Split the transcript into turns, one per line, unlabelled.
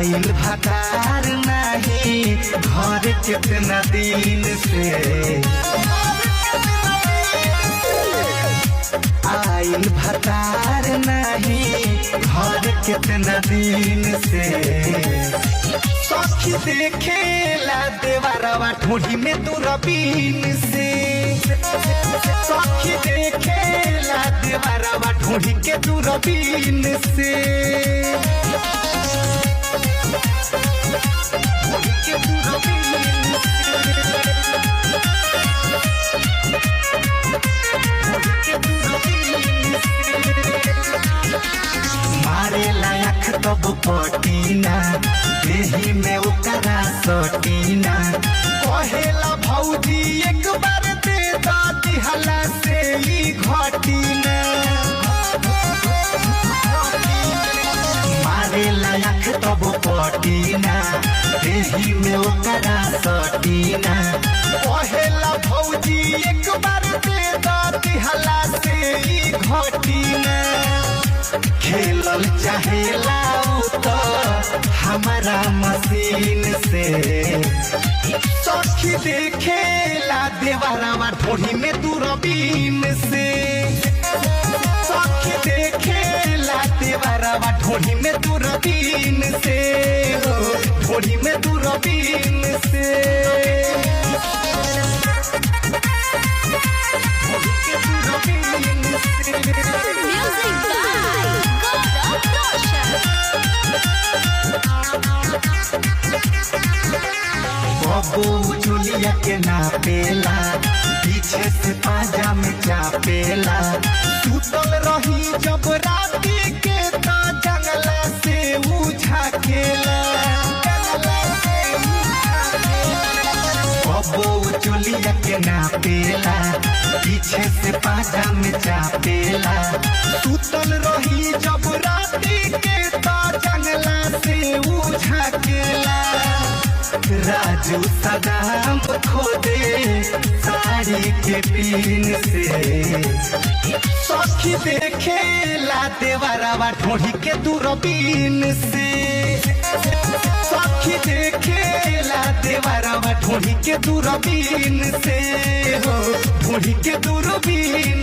आइल भतार नहीं घर कितना दिन से आइल भतार नहीं घर कितना दिन से सखी देखे ला देवरवा ठोड़ी में दूरबीन से सखी देखे ला देवरवा ठोड़ी के दूरबीन से मारे लायक तब पटीना देही में ओकरा सटीना कहेला भौजी एक बार दे दादी हला से ही घटीना मारे लायक तब पटीना देही में ओकरा सटीना कहेला भौजी एक बार दे दादी हला से ही घटीना खेलल चाहेला तो हमारा मशीन से सखी देखेला देवरवा ठोड़ी में दूरबीन से सखी देखेला देवरवा ठोड़ी में दूरबीन से ठोड़ी में दूरबीन से बबू चुलिया के नापेला पीछे से पाजा में चापेला सुतल रही जब राती के ता जंगला से उझाकेला बबू चुलिया के नापेला पीछे से पाजा में चापेला सुतल रही जब राती के ता जंगला से उझाकेला राजू सदाम खोदे साड़ी के पीन से सखी देखेला देवरवा ठोड़ी के दूरबीन से सखी देखेला देवरवा ठोड़ी के दूरबीन से ठोड़ी के दूरबीन